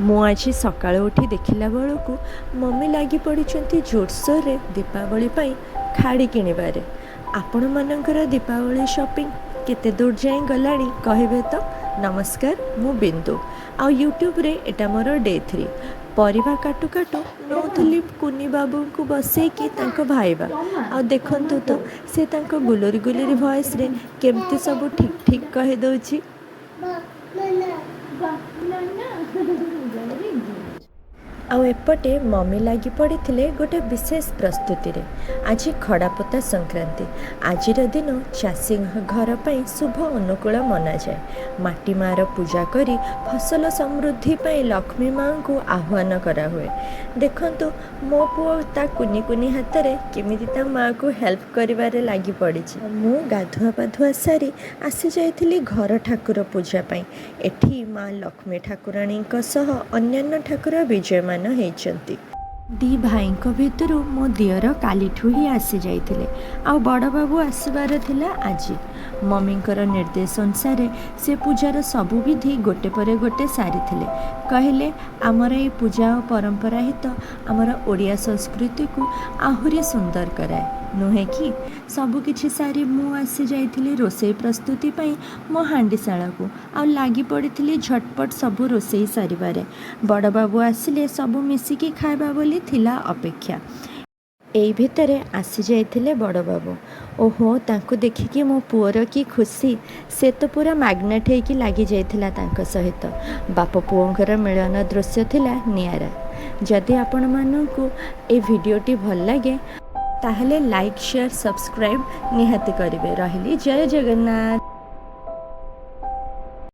ମୁଁ ଆଜି ସକାଳୁ ଉଠି ଦେଖିଲା ବେଳକୁ ମମି ଲାଗି ପଡ଼ିଛନ୍ତି ଜୋରସୋରରେ ଦୀପାବଳି ପାଇଁ ଖାଡ଼ି କିଣିବାରେ। ଆପଣମାନଙ୍କର ଦୀପାବଳି ସପିଂ କେତେ ଦୂର ଯାଏଁ ଗଲାଣି କହିବେ ତ? ନମସ୍କାର, ମୁଁ ବିନ୍ଦୁ, ଆଉ ୟୁଟ୍ୟୁବରେ ଏଟା ମୋର ଡେ 3। ପରିବା କାଟୁ କାଟୁ ନଉଥିଲି କୁନି ବାବୁଙ୍କୁ ବସେଇକି ତାଙ୍କ ଭାଇବା। ଆଉ ଦେଖନ୍ତୁ ତ ସେ ତାଙ୍କ ଗୁଲୁରି ଗୁଲୁରି ଭଏସ୍ରେ କେମିତି ସବୁ ଠିକ୍ ଠିକ୍ କହିଦେଉଛି। ଆଉ ଏପଟେ ମମି ଲାଗି ପଡ଼ିଥିଲେ ଗୋଟେ ବିଶେଷ ପ୍ରସ୍ତୁତିରେ। ଆଜି ଖଡ଼ାପୋତା ସଂକ୍ରାନ୍ତି। ଆଜିର ଦିନ ଚାଷୀ ଘର ପାଇଁ ଶୁଭ ଅନୁକୂଳ ମନାଯାଏ। ମାଟି ମାଆର ପୂଜା କରି ଫସଲ ସମୃଦ୍ଧି ପାଇଁ ଲକ୍ଷ୍ମୀ ମାଆଙ୍କୁ ଆହ୍ୱାନ କରାହୁଏ। ଦେଖନ୍ତୁ ମୋ ପୁଅ ତା କୁନି କୁନି ହାତରେ କେମିତି ତା ମାଆକୁ ହେଲ୍ପ କରିବାରେ ଲାଗି ପଡ଼ିଛି। ମୁଁ ଗାଧୁଆ ପାଧୁଆ ସାରି ଆସିଯାଇଥିଲି ଘର ଠାକୁର ପୂଜା ପାଇଁ। ଏଠି ମା ଲକ୍ଷ୍ମୀ ଠାକୁରାଣୀଙ୍କ ସହ ଅନ୍ୟାନ୍ୟ ଠାକୁର ବିଜୟମାନ ହେଇଛନ୍ତି। ଦି ଭାଇଙ୍କ ଭିତରୁ ମୋ ଦିଅର କାଲିଠୁ ହିଁ ଆସିଯାଇଥିଲେ, ଆଉ ବଡ଼ବାବୁ ଆସିବାର ଥିଲା ଆଜି। ମମିଙ୍କର ନିର୍ଦ୍ଦେଶ ଅନୁସାରେ ସେ ପୂଜାର ସବୁ ବିଧି ଗୋଟେ ପରେ ଗୋଟେ ସାରିଥିଲେ। କହିଲେ ଆମର ଏଇ ପୂଜା ଓ ପରମ୍ପରା ହିଁ ତ ଆମର ଓଡ଼ିଆ ସଂସ୍କୃତିକୁ ଆହୁରି ସୁନ୍ଦର କରାଏ, ନୁହେଁ କି? ସବୁକିଛି ସାରି ମୁଁ ଆସିଯାଇଥିଲି ରୋଷେଇ ପ୍ରସ୍ତୁତି ପାଇଁ ମୋ ହାଣ୍ଡିଶାଳକୁ, ଆଉ ଲାଗି ପଡ଼ିଥିଲି ଝଟପଟ ସବୁ ରୋଷେଇ ସାରିବାରେ। ବଡ଼ବାବୁ ଆସିଲେ ସବୁ ମିଶିକି ଖାଇବା ବୋଲି ଥିଲା ଅପେକ୍ଷା। ଏଇ ଭିତରେ ଆସିଯାଇଥିଲେ ବଡ଼ବାବୁ। ଓହୋ, ତାଙ୍କୁ ଦେଖିକି ମୋ ପୁଅର କି ଖୁସି! ସେ ତ ପୁରା ମ୍ୟାଗ୍ନେଟ୍ ହେଇକି ଲାଗିଯାଇଥିଲା ତାଙ୍କ ସହିତ। ବାପ ପୁଅଙ୍କର ମିଳନ ଦୃଶ୍ୟ ଥିଲା ନିଆରା। ଯଦି ଆପଣମାନଙ୍କୁ ଏ ଭିଡ଼ିଓଟି ଭଲ ଲାଗେ ତାହେଲେ ଲାଇକ୍, ସେୟାର, ସବସ୍କ୍ରାଇବ୍ ନିହାତି କରିବେ। ରହିଲି, ଜୟ ଜଗନ୍ନାଥ।